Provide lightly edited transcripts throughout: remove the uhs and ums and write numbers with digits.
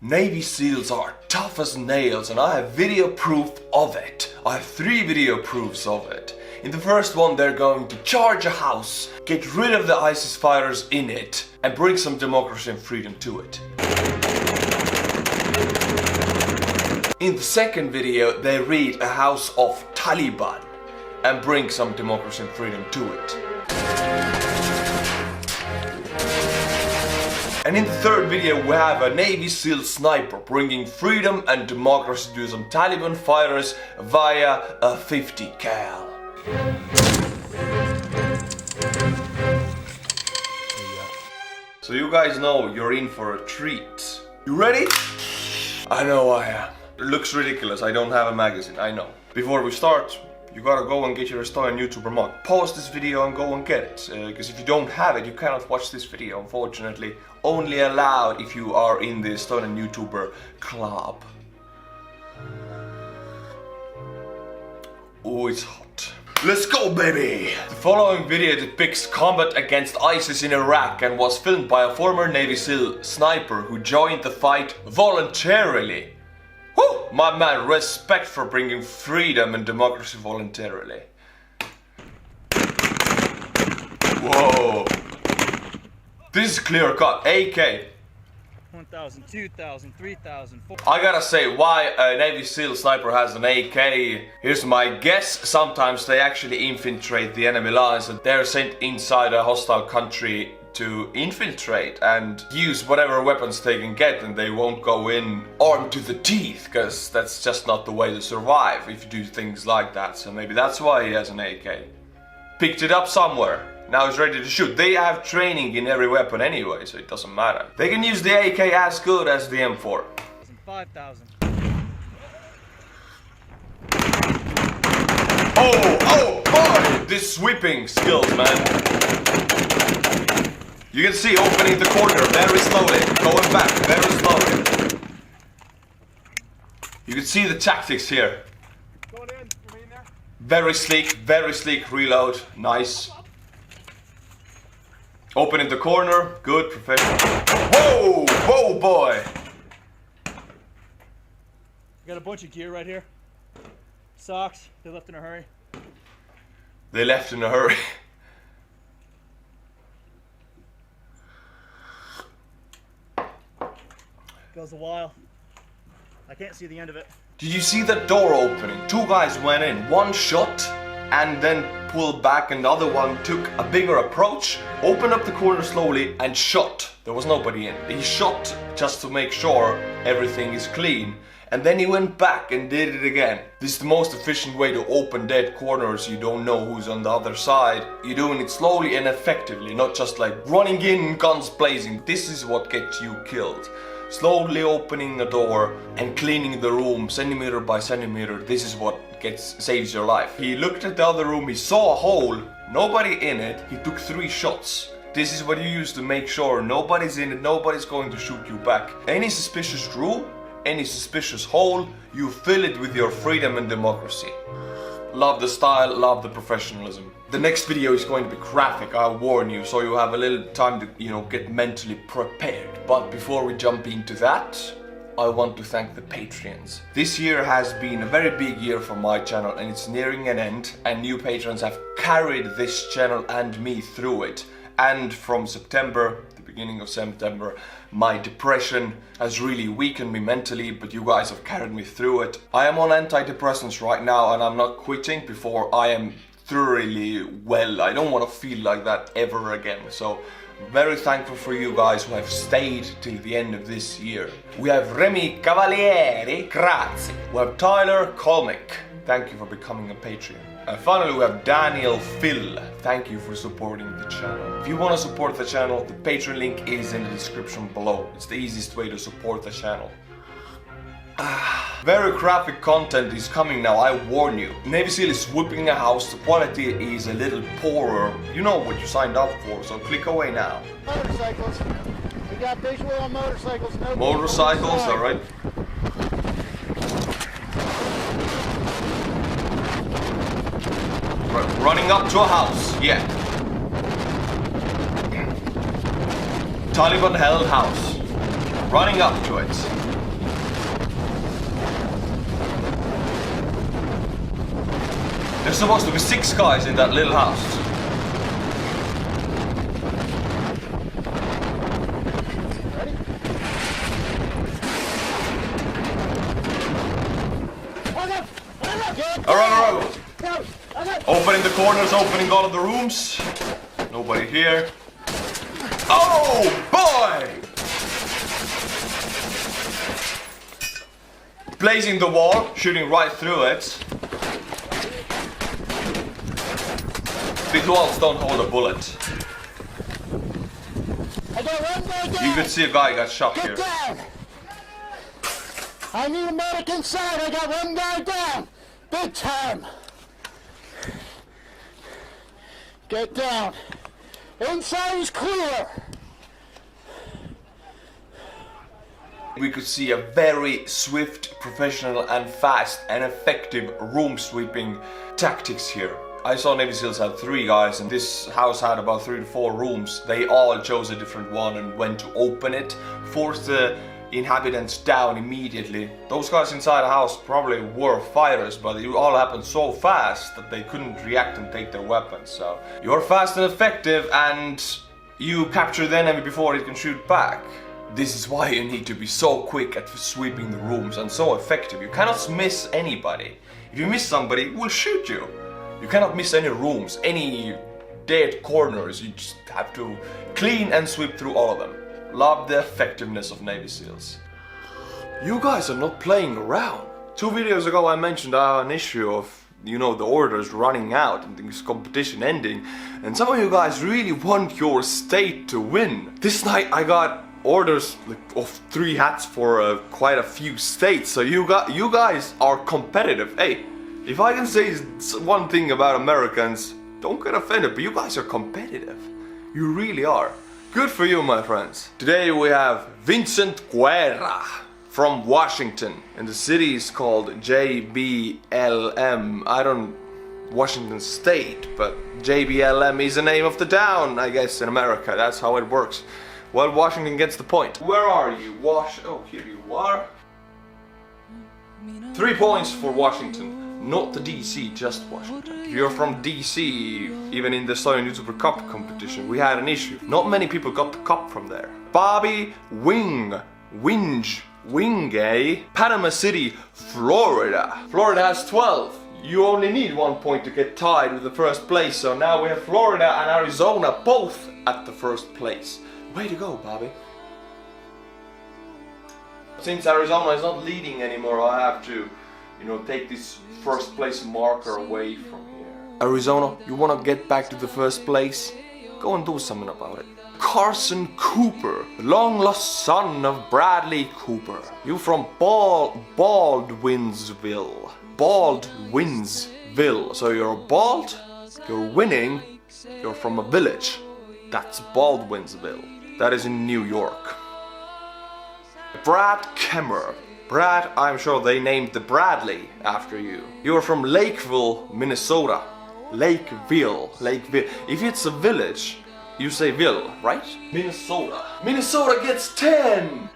Navy SEALs are tough as nails and I have video proof of it. I have 3 video proofs of it. In the first one they're going to charge a house, get rid of the ISIS fighters in it and bring some democracy and freedom to it. In the second video they raid a house of Taliban and bring some democracy and freedom to it. And in the third video we have a Navy SEAL sniper bringing freedom and democracy to some Taliban fighters via a 50 cal. So you guys know you're in for a treat. You ready? I know I am. It looks ridiculous, I don't have a magazine, I know. Before we start, you gotta go and get your Estonian YouTuber mug. Pause this video and go and get it, because if you don't have it, you cannot watch this video, unfortunately. Only allowed if you are in the Estonian YouTuber club. Oh, it's hot. Let's go, baby! The following video depicts combat against ISIS in Iraq and was filmed by a former Navy SEAL sniper who joined the fight voluntarily. Whew! My man, respect for bringing freedom and democracy voluntarily. Whoa! This is clear cut. AK. 1,000, 2,000, 3,000, 4,000. I gotta say, why a Navy SEAL sniper has an AK, here's my guess. Sometimes they actually infiltrate the enemy lines and they're sent inside a hostile country to infiltrate and use whatever weapons they can get, and they won't go in armed to the teeth, because that's just not the way to survive if you do things like that. So maybe that's why he has an AK. Picked it up somewhere. Now he's ready to shoot. They have training in every weapon anyway, so it doesn't matter. They can use the AK as good as the M4. 5,000. Oh boy! This sweeping skills, man. You can see opening the corner very slowly, going back very slowly. You can see the tactics here. Going in, you in there? Very sleek reload, nice. Opening the corner, good, professional. Whoa! Whoa, boy! Got a bunch of gear right here. Socks, they left in a hurry. They left in a hurry. Goes a while. I can't see the end of it. Did you see the door opening? 2 guys went in, one shot and then pulled back, and the other one took a bigger approach, opened up the corner slowly and shot. There was nobody in. He shot just to make sure everything is clean, and then he went back and did it again. This is the most efficient way to open dead corners. You don't know who's on the other side. You're doing it slowly and effectively, not just like running in, guns blazing. This is what gets you killed. Slowly opening a door and cleaning the room centimeter by centimeter. This is what saves your life. He looked at the other room, he saw a hole, nobody in it, he took 3 shots. This is what you use to make sure nobody's in it, nobody's going to shoot you back. Any suspicious room, any suspicious hole, you fill it with your freedom and democracy. Love the style, love the professionalism. The next video is going to be graphic, I warn you, so you have a little time to, get mentally prepared. But before we jump into that, I want to thank the Patreons. This year has been a very big year for my channel and it's nearing an end, and new patrons have carried this channel and me through it. And from September, the beginning of September, my depression has really weakened me mentally, but you guys have carried me through it. I am on antidepressants right now and I'm not quitting before I am thoroughly well. I don't want to feel like that ever again. So very thankful for you guys who have stayed till the end of this year. We have Remy Cavalieri, grazie. We have Tyler Colmick, thank you for becoming a Patreon. And finally we have Daniel Phil, thank you for supporting the channel. If you want to support the channel, the Patreon link is in the description below. It's the easiest way to support the channel. Very graphic content is coming now, I warn you. Navy SEAL is whipping a house, the quality is a little poorer. You know what you signed up for, so click away now. Motorcycles. We got visual on motorcycles. No motorcycles, alright. Running up to a house, yeah. Taliban held house. Running up to it. There's supposed to be 6 guys in that little house. Ready? Alright. Opening the corners, opening all of the rooms. Nobody here. Oh boy! Blazing the wall, shooting right through it. Big walls don't hold a bullet. I got one guy down. You could see a guy got shot Get here. down. I need a medic inside. I got one guy down. Big time. Get down. Inside is clear. We could see a very swift, professional and fast and effective room sweeping tactics here. I saw Navy SEALs had 3 guys and this house had about 3 to 4 rooms. They all chose a different one and went to open it, force the inhabitants down immediately. Those guys inside the house probably were fighters, but it all happened so fast that they couldn't react and take their weapons. So you're fast and effective and you capture the enemy before it can shoot back. This is why you need to be so quick at sweeping the rooms and so effective. You cannot miss anybody. If you miss somebody, it will shoot you. You cannot miss any rooms, any dead corners. You just have to clean and sweep through all of them. Love the effectiveness of Navy SEALs. You guys are not playing around. 2 videos ago I mentioned an issue of, you know, the orders running out and this competition ending. And some of you guys really want your state to win. This night I got orders of 3 hats for quite a few states. So you guys are competitive. Hey, if I can say one thing about Americans, don't get offended, but you guys are competitive. You really are. Good for you, my friends. Today we have Vincent Guerra from Washington, and the city is called JBLM. Washington State, but JBLM is the name of the town, I guess, in America. That's how it works. Well, Washington gets the point. Where are you? Oh, here you are. 3 points for Washington. Not the DC, just Washington. If you're from DC, even in the Estonian YouTuber Cup competition, we had an issue. Not many people got the cup from there. Bobby Winge, Panama City, Florida. Florida has 12. You only need 1 point to get tied with the first place, so now we have Florida and Arizona both at the first place. Way to go, Bobby. Since Arizona is not leading anymore, I have to, you know, take this first place marker away from here. Arizona, you wanna get back to the first place? Go and do something about it. Carson Cooper, long lost son of Bradley Cooper. You from Baldwinsville. Baldwinsville. So you're bald, you're winning, you're from a village. That's Baldwinsville. That is in New York. Brad Kemmer. Brad, I'm sure they named the Bradley after you. You're from Lakeville, Minnesota. Lakeville. If it's a village, you say Ville, right? Minnesota. Minnesota gets 10!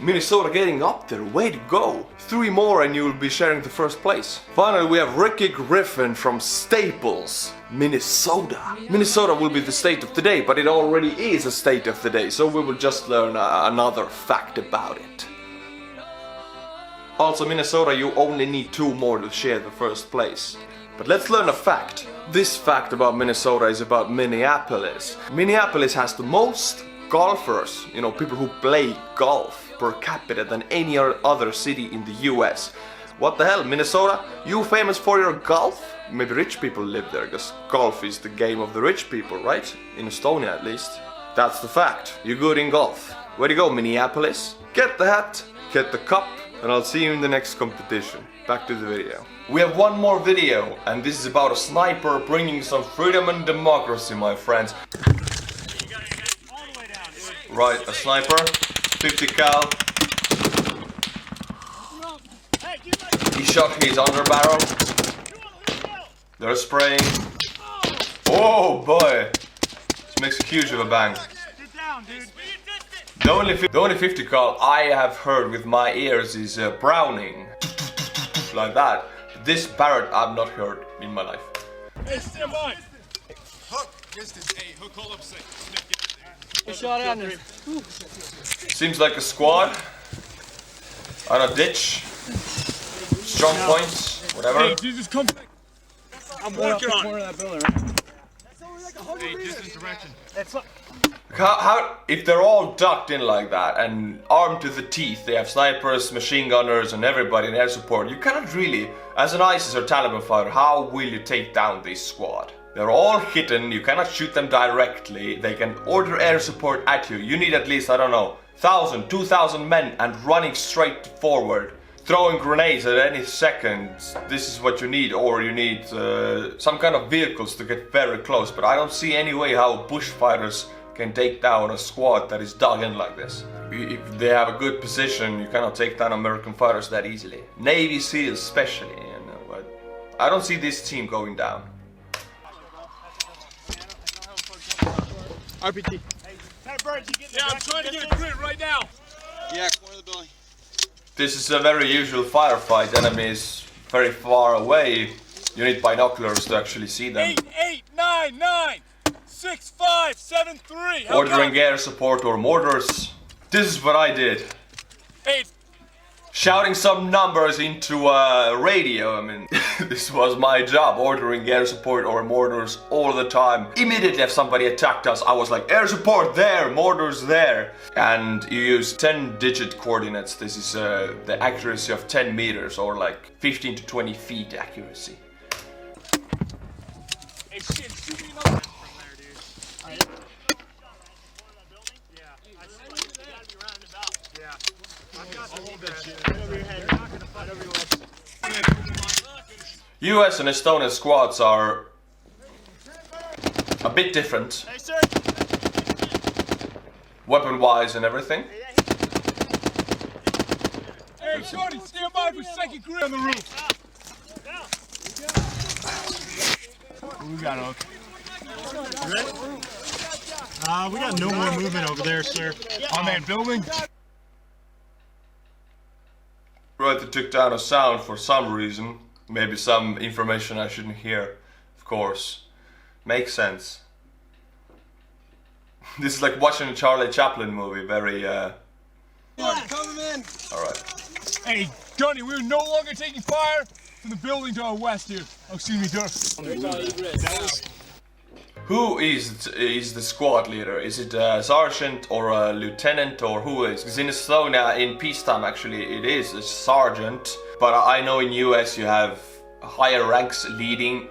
Minnesota getting up there, way to go! 3 more and you will be sharing the first place. Finally, we have Ricky Griffin from Staples, Minnesota. Minnesota will be the state of the day, but it already is a state of the day, so we will just learn another fact about it. Also, Minnesota, you only need 2 more to share the first place. But let's learn a fact. This fact about Minnesota is about Minneapolis. Minneapolis has the most golfers, you know, people who play golf per capita than any other city in the US. What the hell, Minnesota? You famous for your golf? Maybe rich people live there, because golf is the game of the rich people, right? In Estonia at least. That's the fact. You're good in golf. Way to go, Minneapolis. Get the hat, get the cup, and I'll see you in the next competition. Back to the video. We have one more video, and this is about a sniper bringing some freedom and democracy, my friends. Right, a sniper, 50 cal. He shot his underbarrel. They're spraying. Oh boy! This makes a huge of a bang. The only 50 cal I have heard with my ears is Browning. whoosh like that. This parrot I've not heard in my life. Hey, stand by. Hook, distance. Hey, hook, hold up, safe. I shot at him. Seems like a squad. On a ditch. Strong points, whatever. Hey, Jesus, come back. I'm working on Corner of that building, right? Hey, distance direction. How, if they're all ducked in like that and armed to the teeth, they have snipers, machine gunners and everybody in air support, you cannot really, as an ISIS or Taliban fighter, how will you take down this squad? They're all hidden, you cannot shoot them directly, they can order air support at you. You need at least, I don't know, 1,000, 2,000 men and running straight forward. Throwing grenades at any second, this is what you need, or you need some kind of vehicles to get very close, but I don't see any way how bushfighters can take down a squad that is dug in like this. If they have a good position, you cannot take down American fighters that easily. Navy SEALs especially, you know, but I don't see this team going down. RPT. Yeah, I'm trying to get a grid right now. Yeah, corner of the building. This is a very usual firefight. Enemy is very far away. You need binoculars to actually see them. 8899 6573. Ordering air support or mortars. This is what I did. Hey, Shouting some numbers into a radio. I mean, this was my job. Ordering air support or mortars all the time. Immediately if somebody attacked us, I was like, air support there, mortars there. And you use 10-digit coordinates. This is the accuracy of 10 meters or like 15 to 20 feet accuracy. hey, shit, shoot me another. US and Estonian squads are a bit different. Hey, sir. Weapon-wise and everything. Hey, Shorty, stand by for second grid on the roof. We got Oak. We got no more movement over there, sir. On that building. Right, they took down a sound for some reason. Maybe some information I shouldn't hear, of course. Makes sense. This is like watching a Charlie Chaplin movie, very Alright. Hey, Gunny, we're no longer taking fire from the building to our west here. Oh, excuse me, sir. Who is the squad leader? Is it a sergeant or a lieutenant or who is? Because in Estonia, in peacetime actually, it is a sergeant. But I know in US you have higher ranks leading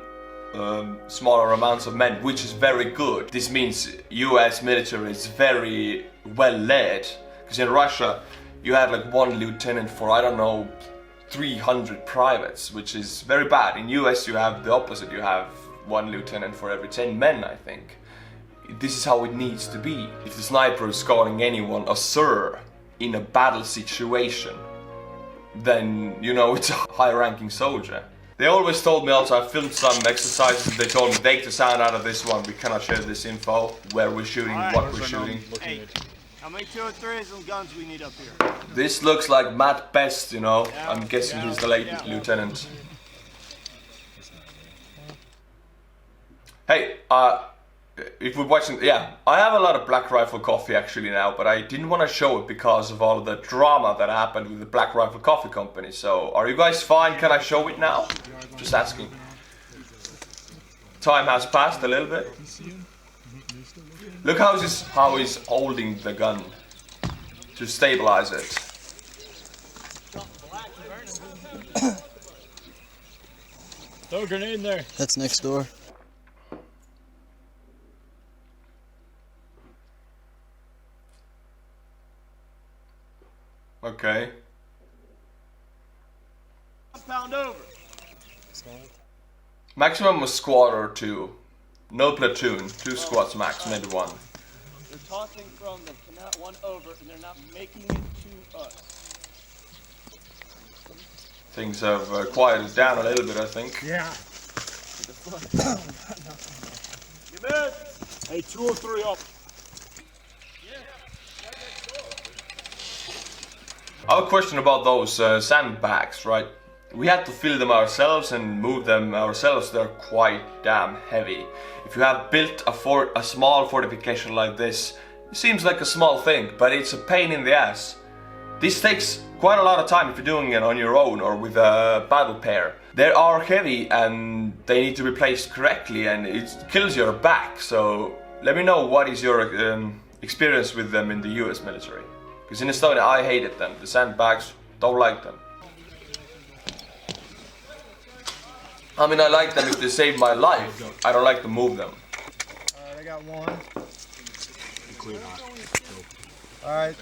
smaller amounts of men, which is very good. This means US military is very well led. Because in Russia, you have like one lieutenant for, I don't know, 300 privates, which is very bad. In US you have the opposite, you have one lieutenant for every 10 men, I think. This is how it needs to be. If the sniper is calling anyone a sir in a battle situation, then you know it's a high-ranking soldier. They always told me also, I filmed some exercises, they told me take the sound out of this one, we cannot share this info, where we're shooting, what we're shooting. Hey, how many 203s and guns we need up here? This looks like Matt Best, you know, I'm guessing he's the late lieutenant. Hey, if we're watching, yeah, I have a lot of Black Rifle coffee actually now, but I didn't want to show it because of all the drama that happened with the Black Rifle Coffee Company. So, are you guys fine? Can I show it now? Just asking. Time has passed a little bit. Look how he's holding the gun to stabilize it. Throw a grenade in there. That's next door. Okay. Pound over. Maximum was squad or two. No platoon. 2 squads max, maybe 1. They're tossing from them, cannot one over, and they're not making it to us. Things have quieted down a little bit, I think. Yeah. Give it. Hey, 203 up. I have a question about those sandbags, right? we had to fill them ourselves and move them ourselves. They're quite damn heavy. If you have built a small fortification like this, it seems like a small thing, but it's a pain in the ass. This takes quite a lot of time if you're doing it on your own or with a battle pair. They are heavy and they need to be placed correctly, and it kills your back. So let me know what is your experience with them in the US military. Because in Estonia I hated them. The sandbags, don't like them. I mean, I like them if they save my life. I don't like to move them. Alright, I got one. Alright,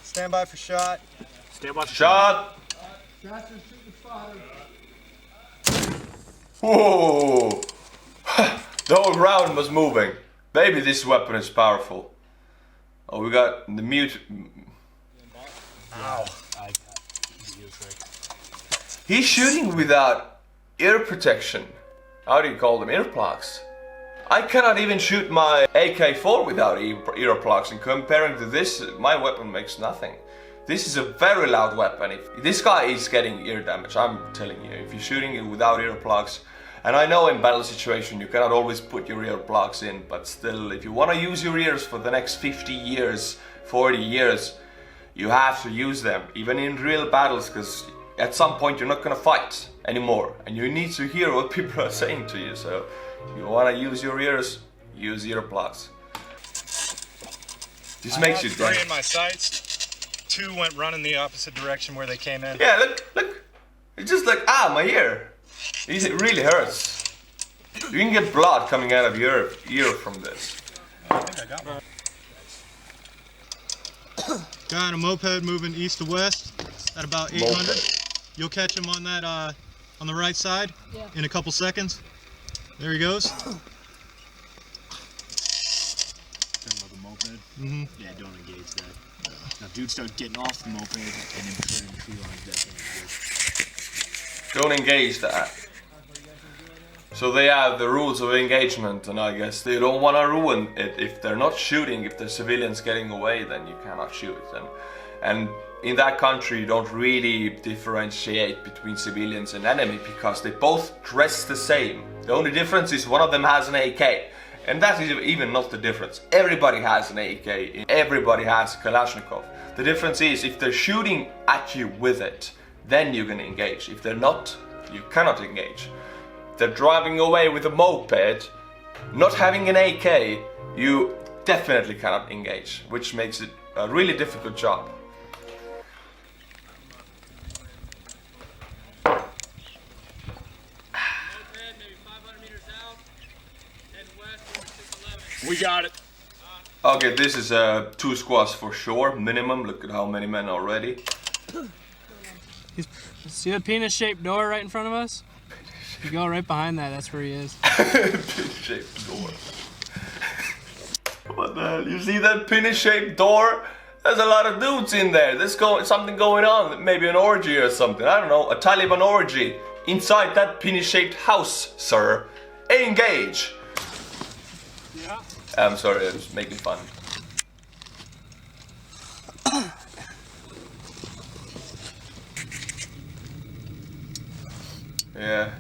stand by for shot. Stand by. Shot! Whoa! The whole ground was moving. Maybe this weapon is powerful. Oh, we got the mute. Ow. He's shooting without ear protection. How do you call them? Earplugs. I cannot even shoot my AK-4 without earplugs, and comparing to this, my weapon makes nothing. This is a very loud weapon. If this guy is getting ear damage, I'm telling you, if you're shooting it without earplugs, and I know in battle situation you cannot always put your earplugs in, but still, if you want to use your ears for the next 50 years, 40 years, you have to use them, even in real battles, because at some point you're not gonna fight anymore, and you need to hear what people are saying to you. So if you want to use your ears, use earplugs. This makes you three drunk. in my sights. Two went running the opposite direction where they came in. Yeah, look. It's just like, my ear. It really hurts. You can get blood coming out of your ear from this. I think I got one. Guy on a moped moving east to west at about 800. You'll catch him on that on the right side in a couple seconds. There he goes. Mm-hmm. Yeah, don't engage that. Now, dude starts getting off the moped and then turning the tree line. Definitely Don't engage that. So they have the rules of engagement, and I guess they don't want to ruin it. If they're not shooting, if the civilians getting away, then you cannot shoot them. And in that country, you don't really differentiate between civilians and enemy because they both dress the same. The only difference is one of them has an AK. And that is even not the difference. Everybody has an AK, everybody has a Kalashnikov. The difference is if they're shooting at you with it, then you can engage. If they're not, you cannot engage. If they're driving away with a moped, not having an AK, you definitely cannot engage, which makes it a really difficult job. We got it. Okay, this is 2 squads for sure, minimum. Look at how many men already. See the penis-shaped door right in front of us? You go right behind that, that's where he is. Penis-shaped door. What the hell? You see that penis-shaped door? There's a lot of dudes in there. There's something going on. Maybe an orgy or something. I don't know. A Taliban orgy. Inside that penis-shaped house, sir. Engage! Yeah. I'm sorry, I was making fun. Yeah.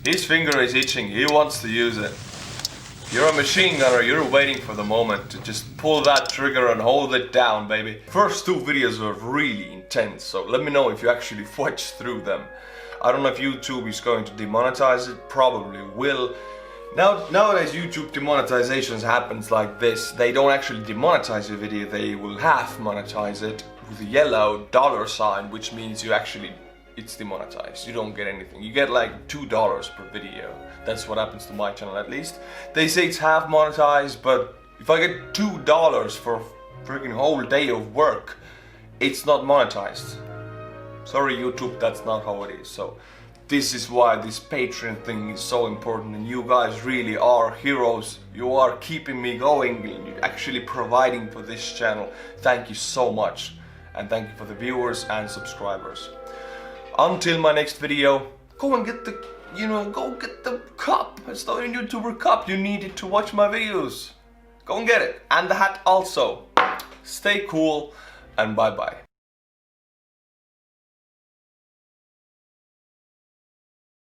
His finger is itching, he wants to use it. You're a machine gunner, you're waiting for the moment to just pull that trigger and hold it down, baby. First 2 videos were really intense, so let me know if you actually watched through them. I don't know if YouTube is going to demonetize it, probably will. Nowadays YouTube demonetizations happens like this. They don't actually demonetize your video, they will half monetize it with a yellow $sign, which means it's demonetized. You don't get anything. You get like $2 per video. That's what happens to my channel at least. They say it's half monetized, but if I get $2 for a freaking whole day of work, it's not monetized. Sorry YouTube, that's not how it is. So this is why this Patreon thing is so important, and you guys really are heroes. You are keeping me going, you're actually providing for this channel. Thank you so much, and thank you for the viewers and subscribers. Until my next video, go and get the, go get the cup, Estonian YouTuber cup. You need it to watch my videos. Go and get it, and the hat also. Stay cool, and bye bye.